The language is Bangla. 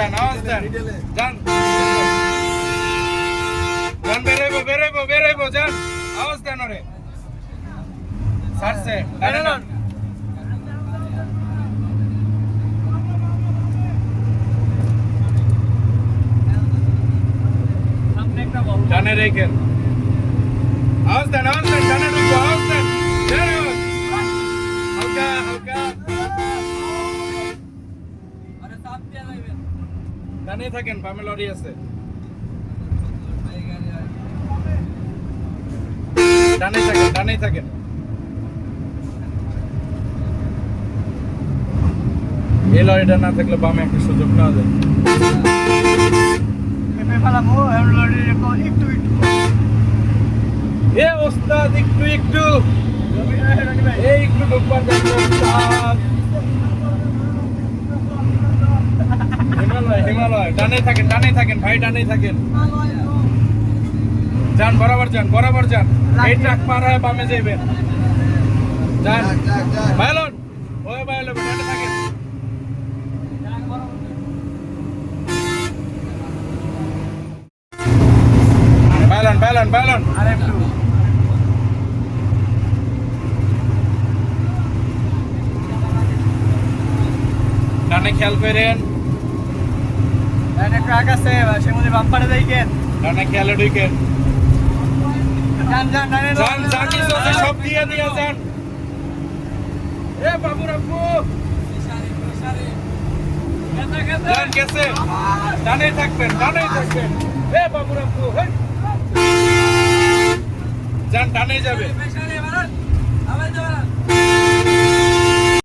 দেন আওয়াজ দেন যান যান বেরাইবো যান আওয়াজ দেন ওরে সারছে ডানে না ডানে রেখেন আওয়াজ দেন ডানে ঢুকবো আওয়াজ দেন হালকা ডানে থাকেন বামে লরি আছে ডানে থাকেন এই লরিটা না থাকলে বামে একটা সুযোগ নেওয়া যায় এ ওস্তাদ একটু এই একটু ঢুকবার হিমালয় ডানে থাকেন ভাই ডানে থাকেন যান বরাবর যান এই ট্রাক পার হয়ে বামে যাইবেন যান ভাইলন ওই ভাইলন ডানে থাকেন ভাইলন আরেকটু ডানে খেয়াল করেন ডানে ট্রাক আছে সেমনি বাম্পারে যাইকেন ডানে খেয়ালে ঢুকেন যান সব দিয়ে যান এ বাবু রাখবো যান গেছে ডানে থাকবেন এ বাবু রাখবো যান ডানে যাবে